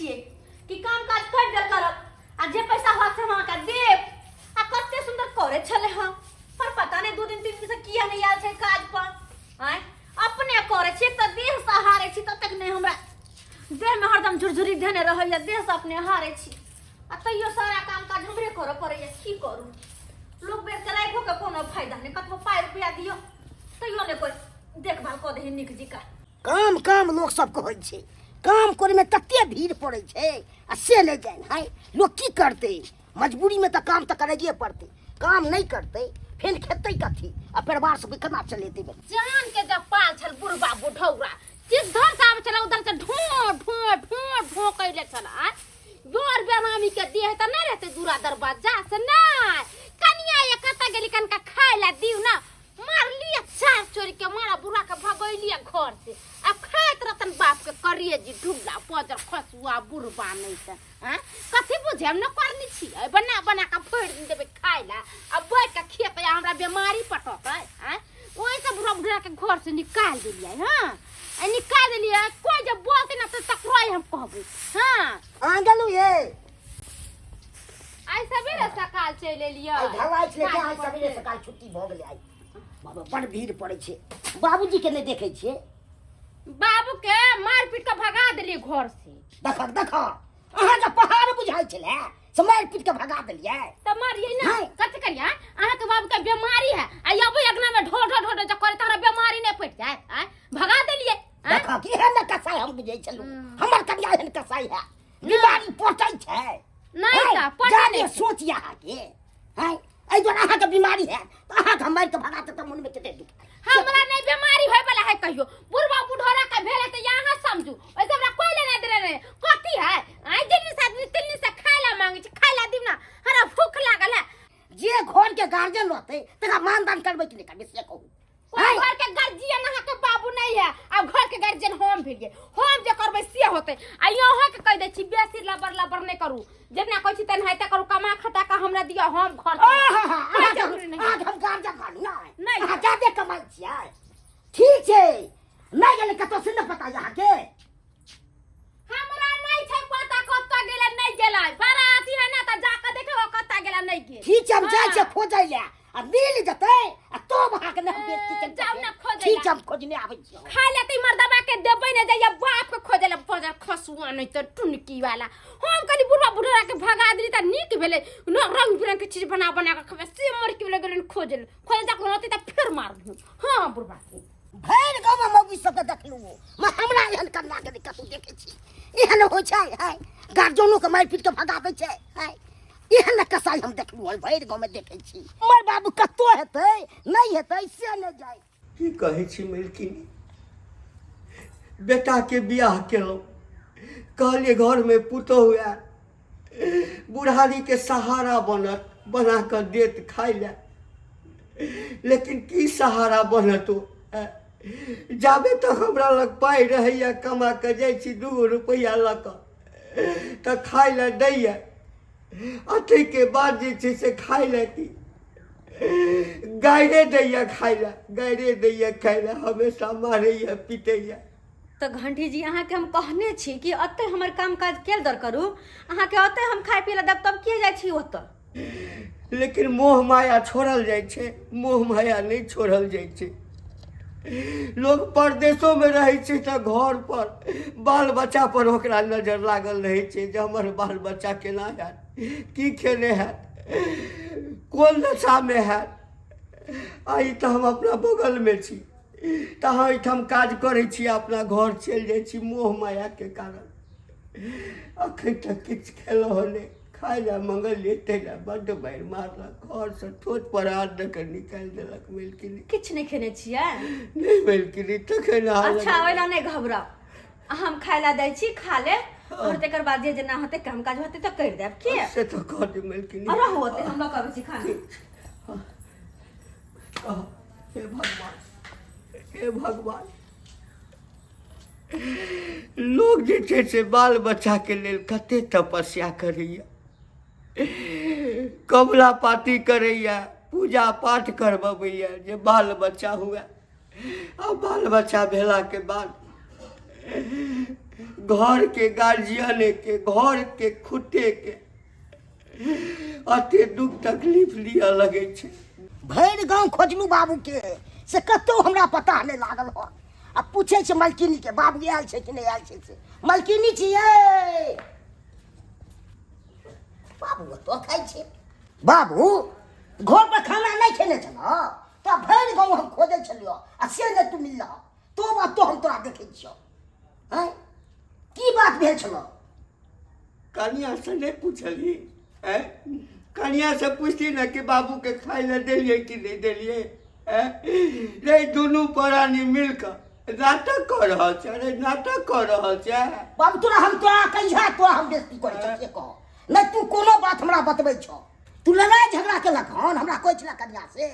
छिए कि काम काज कर देल करब आ जे पैसा हाथ से वहां का देब आ कते सुंदर करे छले हां पर पता नहीं 2 दिन 3 दिन से किया नहीं आल छै काज पर आय अपने करे छी त देह सहारे छी तब तक नहीं हमरा देह में हरदम झुरझुरी धने रहैया देह से अपने हारे छी आ तैयो सारा काम काज हमरे करे पड़ैया की करू लोग बेर के राखो के कोनो फायदा नहीं कतबो पाई रुपया दियो तैयो ने कोई देखभाल क दे निक जी का काम काम लोग सब कहै छै काम करे में कते भीड़ पड़े छै आ से नहीं जान है लोग की करते मजबूरी में तो काम तो करेगे पड़ते काम नहीं करते फिर खेते कथी आ परिवार सब केना चलेते जान के जब पाल छल बुढ़बा बुढ़ौरा जिधर काम चला उधर से ढो ढो ढो ढो कैले चला जोर बेनामी के दिए त नहीं रहते दूरा दरवाजा से नहीं कनिया ये कता गेली कनका खाए ला दिउ ना मार लिया चार चोरी के मारा बुढ़ा के भगैलिया घर से अब खात रतन बाप के करिए जी ढुला पजर खसुआ बुढ़बा नहीं त हां कथी बुझे हम न करनी छी बना बना के फोड़ देबे खाए ला अब बैठ के खेत या हमरा बीमारी पटत है ओइ से बुढ़ा बुढ़ा के घर से निकाल देलिए हां निकाल देलिए कोई जब बोलते ना तो टकराई हम कहबे हां आ गेलु ये आई सवेरे सकाल चले लिया आई घरवाई छले के आई सवेरे सकाल छुट्टी भ गेले आई बाबा बड़ भीड़ पड़े छै बाबूजी के नहीं देखे छिए बाबू के मार पीट के भगा देलिए घर से देख अहाँ के पहाड़ बुझाई छले से मार पीट के भगा देलिए त मारिए ना कत करिया अहाँ के बाबू के बीमारी है आ अब एकना में ढो ढो ढो ढो करे तोरा बीमारी नहीं पड़ जाए भगा देलिए देख की है ना कसाई हम बुझै छलु हमर कनिया है कसाई है बीमारी पटै छै नहीं त पटै नहीं सोच यहाँ के है ऐ जो अहाँ के बीमारी है तो अहाँ के मार के भगाते त मन में कते दुख हमरा नहीं बीमारी होय वाला है कहियो बुढ़वा बुढ़ौरा का भेले त यहां समझू ओइ हमरा कोई लेना दे रे कथी है आई दिन से आदमी तिल्ली से खाला मांगे छ खाला दिम ना हमरा भूख लागल है जे घर के गार्जियन रहते तका मानदान करबै कि नहीं करबै से कहू घर के गार्जियन अहाँ के बाबू नहीं है अब घर के गार्जियन हम भेलिए हम जे करबै से होते आ यहाँ के कह दे छी बेसी लबर लबर नहीं करू जेना कहै छी तन हाइता करू कमा खटा का हमरा दिया हम घर हम गार्जियन खानी नहीं अहाँ जादे कमाई छियै ठीक छै नहीं गेले कतो से न पता यहाँ के हमरा नहीं छै पता कत गेले नहीं गेलै बड़ा अथी है ना त जाके देखो कत गेले नहीं के ठीक छै हम जाय छै खोजै ले आ मिल जतै आ तो वहां के न बेइज्जती के जाऊ ना खोजै ठीक हम खोजने आबै छी खा लेते मर्दबा के देबै ने जइया बाप के खोजे ले बजार खसुआ नहीं त टुनकी वाला हम कनी बुढ़ा बुढ़ा के भगा देली त नीक भेले न रंग बिरंग के चीज बना बना के खबे से मर के लगन खोजे तक होते त फिर मार दूं हां बुढ़बा के भैर गाँव में मौगी सब के देखलू मैं हमरा एहन करना के कतौ देखे छी एहन हो छै है गार्जियनो के मार पीट के भगाबै छै है एहन कसाई हम देखलू है भैर गाँव में देखे छी हमर बाबू कतो हेतै नहीं हेतै से न जाय की कहै छी मलकिनी बेटा के बियाह केलौ कहलिए घर में पुतोहु आ बुढ़ारी के सहारा बनत बना कर देत खाई ले लेकिन की सहारा बनत हो जाबे तक हमरा लग पाई रहैया कमा के जाइ छी 2 रुपया ल क त खाई ले दैया अथी के बाद जे छै से खाई ले की गायरे दैया खाई ले खाई ले हमेशा मारैया पीटैया तो घंटी जी अहाँ के हम कहने छी कि अते हमर काम काज केल दर करू अहाँ के अते हम खाय पी ले देब तब किए जाय छी ओत लेकिन मोह माया छोड़ल जाय छै मोह माया नहीं छोड़ल जाय छै लोग परदेशों में रहे छै त घर पर बाल बच्चा पर ओकरा नजर लागल रहे छै जे हमर बाल बच्चा केना हैत की खेने हैत कोन दशा में हैत आई त हम अपना बगल में छी त हम काज करे छी अपना घर चल जाय छी मोह माया के कारण अखन तक किछ खेलो ने खाए ला मंगल लेते ला बड बैर मारलक घर से ठोट पर हाथ देकर निकाल देलक मिलकिनी किछ नहीं खेने छियै नहीं मिलकिनी तखन अच्छा ओइला नहीं घबराओ हम खाय ला दै छी खा ले और तेकर बाद जे जेना होते काम काज होते त कर देब की से तो कह दे मिलकिनी अरे होते हम लोग कहबै छी खाना हे भगवान लोग जे छै से बाल बच्चा के लेल कते तपस्या करैया कमला पाती करैया पूजा पाठ करबैया जे बाल बच्चा हुए आ बाल बच्चा भेला के बाद घर के गार्जियन के घर के खुटे के अते दुख तकलीफ लिया लगे छे। भरि गांव खोजलू बाबू के से कतौ हमरा पता नहीं लागल हो। अब पूछे छे मलकिनी के बाबू आयल छे कि नहीं आयल छे से। मलकिनी छिए बाबू तो खाई छे। बाबू घर पर खाना नहीं खेने चलो तो भरि गांव हम खोजे छलियो आ से ने तू मिलला तो बात तो हम तोरा देखे छियो। हैं की बात भेल छलो? कनिया से नहीं पूछली है? कनिया से पूछती ना कि बाबू के खाई ले दिलिए कि नहीं दिलिए? नहीं दोनों प्राणी मिलकर नाटक कर रहा छे। अरे नाटक कर रहा छे बाबू तोरा हम तोरा कहिया तोरा हम बेइज्जती करे छे कह नहीं तू कोनो बात हमरा बतबै छो। तू लड़ाई झगड़ा केलक हन हमरा कोइ छला कनिया से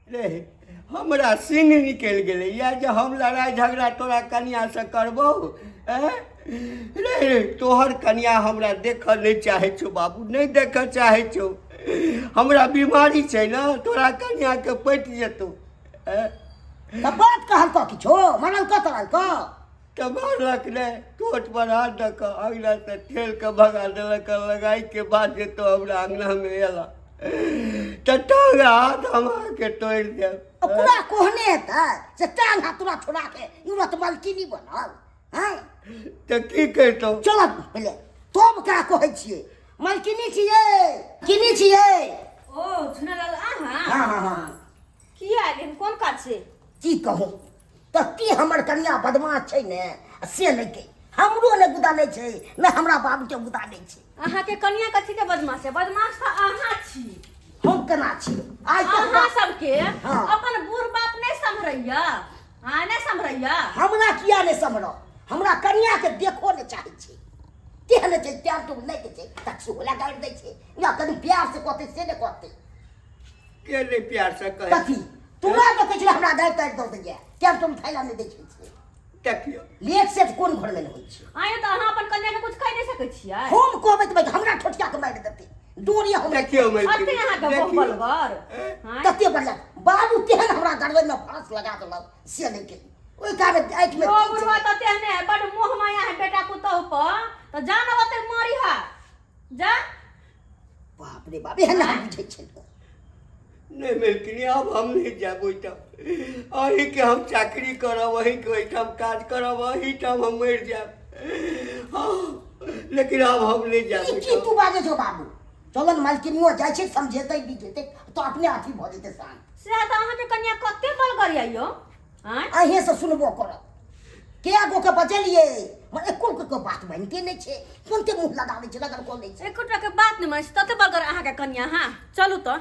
रे हमरा सिंह निकल गेले या जे हम लड़ाई झगड़ा तोरा कनिया से करबो। रे तोहर कनिया हमरा देख नहीं चाहे छो बाबू, नहीं देख चाहे छो। हमरा बीमारी छै ना, तोरा कनिया के पटि जेतो। त बात कहल क किछो मनल क तरल क तब मारलक ने टोट पर हाथ दक अगला से ठेल के भगा देलक। लगाई के बाद जे तो हमरा अंगना में एला त टांग हाथ हमरा के तोड़ दे। पूरा कोहने हेतै से टांग हाथ तोरा छोड़ा के इमत मलकिनी बनल हैं त की करतो? चल पहले तब का कहै छियै मलकिनी छियै किनी छियै। ओ सुनलाल आहा हां हां हां की आइल कोन काज से? की कहूं त की हमर कन्या बदमाश छै ने से नहीं के हमरो ने गुदा नहीं छै ने हमरा बाबू के गुदा नहीं छै। अहाँ के कन्या कथी के बदमाश है? बदमाश तो अहाँ छी। हम केना छी आज तक अहाँ सबके हाँ। अपन बूढ़ बाप नहीं संभरैया। हाँ नहीं संभरैया। हमरा किया नहीं समझो हमरा कन्या के देखो ने चाहे छी केहन छै टाइम तो नहीं के छै तक होला गाड़ दै छै या कनी प्यार से कहते से ने कहते के ले प्यार से कहे कथी तोरा तो कहै छै हमरा गाड़ ताड़ दो दे टाइम तुम थैला नहीं दै छै। देखियो लेट से कोन घर में होई छै आयो तो अहाँ अपन कन्या के कुछ कह नहीं सकै छियै। हम कहबै त हमरा ठोठिया के मार देते दूरी हम देखियो अते अहाँ के बलबर। हां कते बढ़िया बाबू तेहन हमरा गड़वे में फांस लगा देलक से नहीं के ओई कारण आँख में ओ बुढ़वा तो तेहने बड़ मोह माया है बेटा पुतहु पर तो जान ओते मारी हा जा। बाप रे बाप एहन ना बुझै छै। नहीं मिलकिनी अब हम नहीं जाबो त अही के हम चाकरी करब, वही के ओइठाम काज करब, वही ठाम हम मर जाब। हाँ लेकिन अब हम नहीं जाबो। की तू बाजे छो बाबू चलन मालकिनियो जाय छै समझेतै बीजेतै तो अपने अथी भ जेतै शान से तो अहाँ के कन्या कते बल करियो। हां अहे से सुनबो करब के गो के बजलिए मन एको के बात मानते नहीं छै कोनते मुंह लगाबै छै लगन को नहीं छै एकोटा के बात नहीं मानस तते बल कर अहाँ के कन्या। हां चलू तो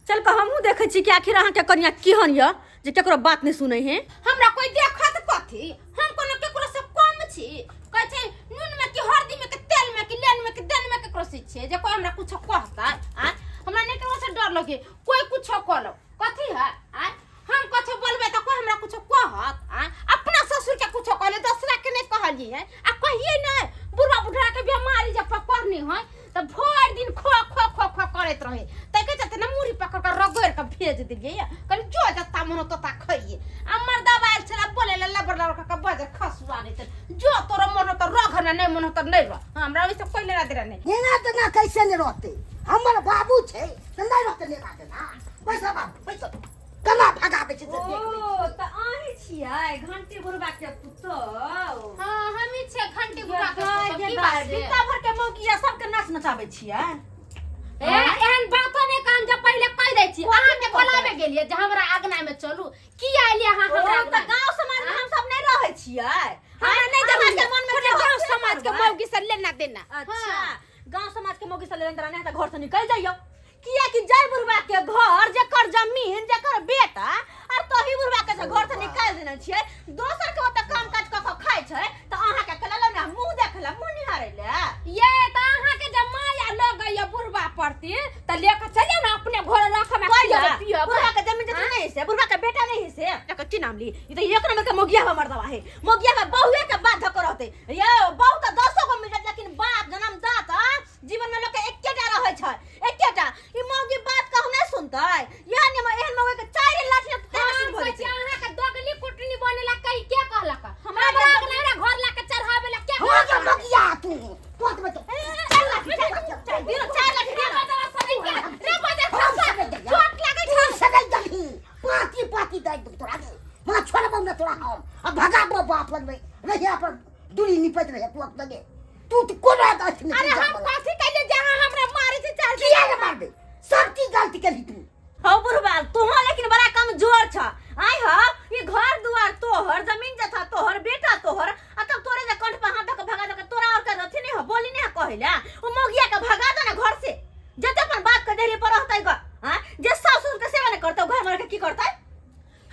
चल के हमहू देखै छी कि आखिर अहाँ के कन्या केहन य जे केकरो बात नहीं सुनै है। हमरा कोई देखत कथी हम कोनो केकरो से कम छी कहै छै नून में कि हरदी में कि तेल में कि लेन में कि देन में केकरो से छै जे कोई हमरा कुछ कहता आ हमरा नहीं केकरो से डर लगे कोई कुछ कहलो कथी है आ हम कुछ बोलबे त कोई हमरा कुछ कहत आ अपना ससुर के कुछ कहले दूसरा के नहीं कहली है आ कहिए नहीं बुढ़ा बुढ़ा के बीमारी जब पकड़नी है त भर दिन खो खो खो खो करत रहे त के जते न मुरी पकड़ के रगड़ के भेज दिलिए कल जो जत्ता मनो तता खइए हमर दबाई छला बोले ला लबर लबर के बजर खसुआ नहीं जो तोर मनो त रघ न नहीं मनो त नहीं रह हमरा वैसे कोई लेना देना नहीं एना त ना कैसे नहीं रहते हमर बाबू छै त नहीं रहते लेना देना पैसा बाबू पैसा कना भगाबै छै से देख ओ त आही छियै घंटी बुढ़वा के पुतौ। हां हमी छे घंटी गुड़ा के ये की बात बात है बिता भर के मौकिया सबके नाच नचाबै छियै। एहन बातो ने काम जब पहले कह दै छी अहाँ के बोलावे गेलिए जे हमरा आगना में चलू की आइलिए अहाँ हमरा हम त गांव समाज में हम सब नहीं रहै छियै। हमरा नहीं समाज जमा के मन में गांव समाज के मौगी से लेना देना अच्छा गांव समाज के मौगी से लेन देना नहीं त घर से निकल जाइयो। किया कि जय बुढ़वा के घर जेकर जमीन जेकर बेटा और तोही बुढ़वा के घर से निकाल देना छियै दोसर के ओत काम काज क के खाय छै त अहाँ के कलल ना मुंह देखला मुंह निहारे ले ये त अहाँ के जब माया लग गई बुढ़वा पड़ती त लेके चलिए ना अपने घर रख में पियो बुढ़वा के जमीन जमीन नहीं से बुढ़वा के बेटा नहीं से एकर की नाम ली ई त एक नंबर के मोगिया हमर दवा है। मोगिया में बहुए के बात धक रहते ये बहु त 10 गो मिल जात लेकिन बाप जन्मदाता जीवन में लोग के एकेटा रहै छै एकेटा ई मौगी बात कहू नहीं सुनतै यानी एहन मौगी के चारि लाठी तेना सुन भरै छै। अहाँ के दोगली कुटनी बनेला कहि के कहलक हमरा हमरा घर ला के चढ़ा मला छोड़बो न तोरा हम अब भगाबो बाप लगबे रहिए अपन दूरी निपट रहे तू अब लगे तू तो कोन आदत नहीं अरे हम कथी कइले जहां हमरा मारे से चाल किया न मार दे सब चीज गलती करी तू हो बुढ़बा तुम लेकिन बड़ा कमजोर छ आई हो ये घर दुआर तोहर जमीन जथा तोहर बेटा तोहर आ तब तोरे जे कंठ पर हाथ धक भगा दक तोरा और का रथी नहीं हो बोली नहीं कहला ओ मोगिया के भगा दो ना घर से जते अपन बाप के देरी पर रहतै ग हां जे ससुर के सेवा न करतौ घर में रह के की करतै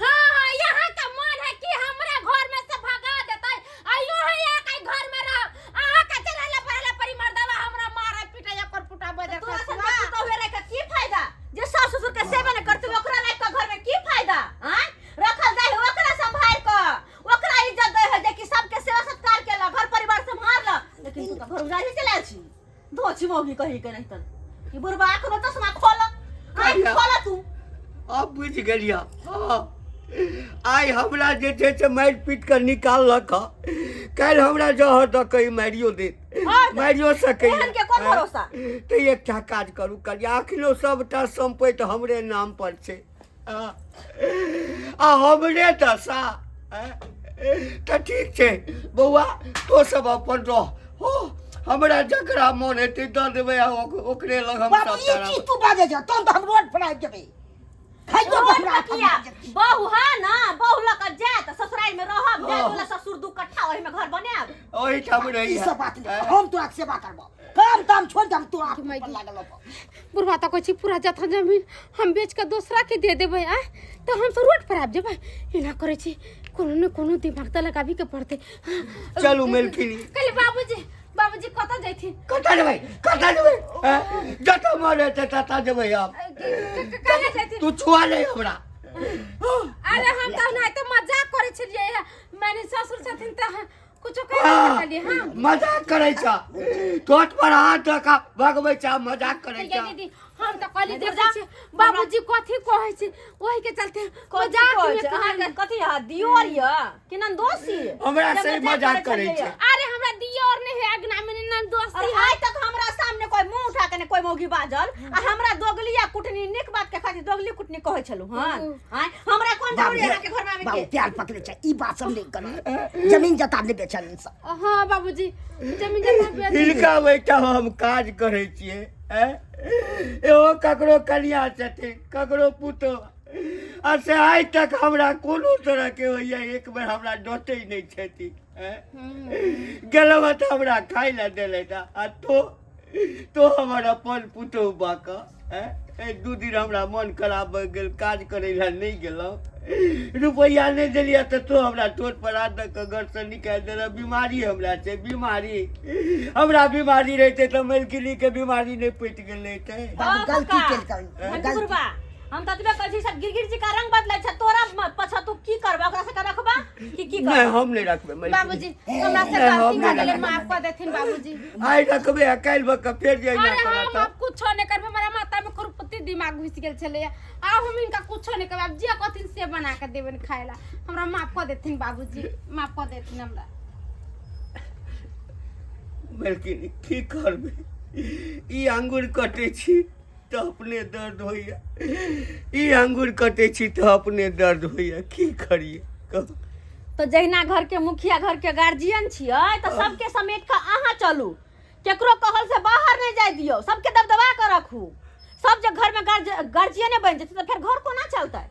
हां यहाँ का मन है कि हमरा घर में से भगा देतै आयो है यहाँ का घर में रह आहा का चला पहले परी मर्दवा हमरा मारे पीटे या कर पुटा बदे तोरा से तो होरे का की फायदा जे ससुर के सेवा न करतौ ओकरा लायक का घर में की फायदा हां रखल जाय ओकरा संभाल क ओकरा इज्जत दे है जे कि सबके सेवा सत्कार केला घर परिवार संभाल ल लेकिन तू तो घर उजारी चला छी धोची मोगी कही के नहीं तन ई बुढ़बा आंख में चश्मा खोल खोल तू अब बुझ गेलिया हाँ आई हमरा जे छै से मारि पीट के निकाललक काल्हि हमरा जहर दऽ के मारियो देत मारियो सकै एहन के कोन भरोसा तऽ एकटा काज करू करिया अखनो सबटा संपत्ति हमरे नाम पर छै आ हमरे दशा तऽ ठीक छै बौआ तो सब अपन रह हो हमरा जकरा मोन हेतै दऽ देबै ओकरे लग हम बाबू सब ये चीज तू बाजे जा तो हम रोड पर आबि जेबै खाइयो हमरा किया बहू है ना बहू लक जा त ससुराल में रहब जा बोला ससुर दू कट्ठा ओहि में घर बनाब ओहि ठाम रही ई सब बात नहीं हम तोरा सेवा करबो काम ताम छोड़ दम तू आप पर लागल हो बुढ़वा तो कहै छी पूरा जथा जमीन हम बेच के दूसरा के दे देबै आ तो हम तो रोड पर आब जेबै एना करै छी कोनो न कोनो दिमाग त लगाबी के पड़ते चलू मेलखिनी कल बाबूजी कत जैथिन कतऽ जेबै जतऽ मन हेतै ततऽ जेबै हम कने जैथिन तू छुआ नहीं हमरा अरे हम त नहीं तो मजाक करै छलिए मैंने ससुर छथिन त कुछो कह नहीं छलिए हां मजाक करै छ तोट पर हाथ रखा भगबै छ मजाक करै छ दीदी हम त कहली देख छी बाबूजी कथी कहै छी ओही के चलते मजाक में अहाँ के कथी हा दियोर य कि नंदोसी हमरा से मजाक करै छ अरे हमरा दियोर नहीं है अगना में नंदोसी और आज तक हमरा सामने कोई मुंह उठा के ने कोई मौगी बाजल आ हमरा दोगली या कुटनी निक बात के खातिर दोगली कुटनी कहै छलु हां हमरा कोन जरूरी है के घर में आवे बाबू के प्यार पकड़े छै ई बात सब नहीं करी जमीन जता नहीं बेचल सब हां बाबूजी जमीन जमीन बेच हिलका बैठा हम काज करै छियै एहो ककरो कनिया छथिन ककरो पुतो आ से आइ तक हमरा कोनो तरह के होइया एक बेर हमरा डोटै नहीं छथिन गेलहुँ तऽ हमरा खाइ लए देले आ तो हमर अपन पुतहु बाक दू दिन हमरा मन खराब भऽ गेल काज करै लए नहीं गेलहुँ रुपैया नहीं देलियै तऽ तो हमरा टोट पर हाथ दऽ कऽ घर से निकालि देलक बीमारी हमरा छै बीमारी हमरा बीमारी रहितै तऽ मेलकिनी के बीमारी नहीं पैट गेल रहितै बाबू गलती केल कर गुरुबा हम ततबे कहै छी सब गिरगिर जी का रंग बदलै छ तोरा पछा तू की करबा ओकरा से रखबा कि की करबा नहीं हम नहीं रखबे बाबूजी हमरा से गलती भऽ गेलै माफ कर देथिन बाबूजी आइ रखबे काल्हि बक फेर जे ना अरे हम करत अब कुछो नहीं करबे हमरा माथा में खुरपत्ती दिमाग घुस गेल छले आ हम इनका कुछो नहीं करब जे कथिन से बना के देबन खायला हमरा माफ कर देथिन बाबूजी माफ कर देथिन हमरा मेलकिनी की करबे ई अंगूर कटे छी तो अपने दर्द होइया ई अंगूर कटे छी तो अपने दर्द होइया की करिए कहू तो जहिना घर के मुखिया घर के गार्जियन छियै तो सबके समेट के अहाँ चलू केकरो कहल से बाहर नहीं जाय दियो सबके दबदबा के रखू सब जे घर में गार्जियन बन जेतै तो फिर घर कोना चलतै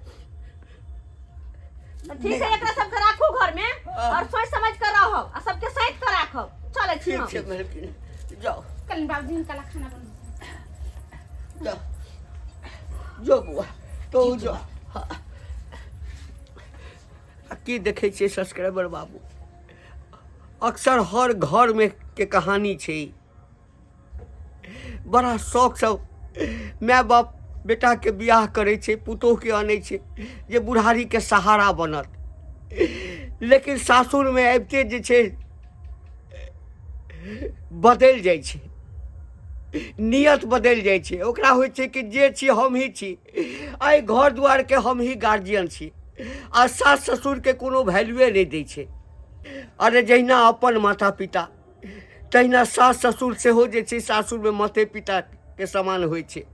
तो ठीक है एकरा सबके राखू घर में और सोच समझ कर रहो और सबके साइड कर राखो चले छी ठीक छै मेलकिनी जाओ कल बाबूजी इनका खाना बना जो बुआ तो जो की देखे छियै सब्सक्राइबर बाबू अक्सर हर घर में के कहानी छै बड़ा शौक सब माय बाप बेटा के बियाह करे छै पुतोह के आनै छै जे बुढ़ारी के सहारा बनत लेकिन सासुर में आबिते जे छै बदलि जाइ छै नियत बदलि जाइ छै ओकरा होइ छै कि जे छी हम ही छी एहि घर दुआर के हम ही गार्जियन छी आ सास ससुर के कोनो वैल्यूए नहीं दै छै अरे जहिना अपन माता पिता तहिना सास ससुर सेहो जे छै सासुर में माते पिता के समान होइ छै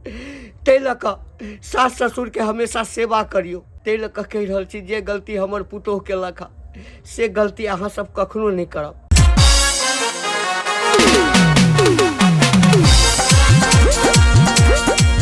ताहि लऽ कऽ सास ससुर के हमेशा सेवा करियौ ताहि लऽ कऽ कहि रहल छी जे गलती हमर पुतोह केलक हँ से गलती अहाँ सब कखनो नहीं करब।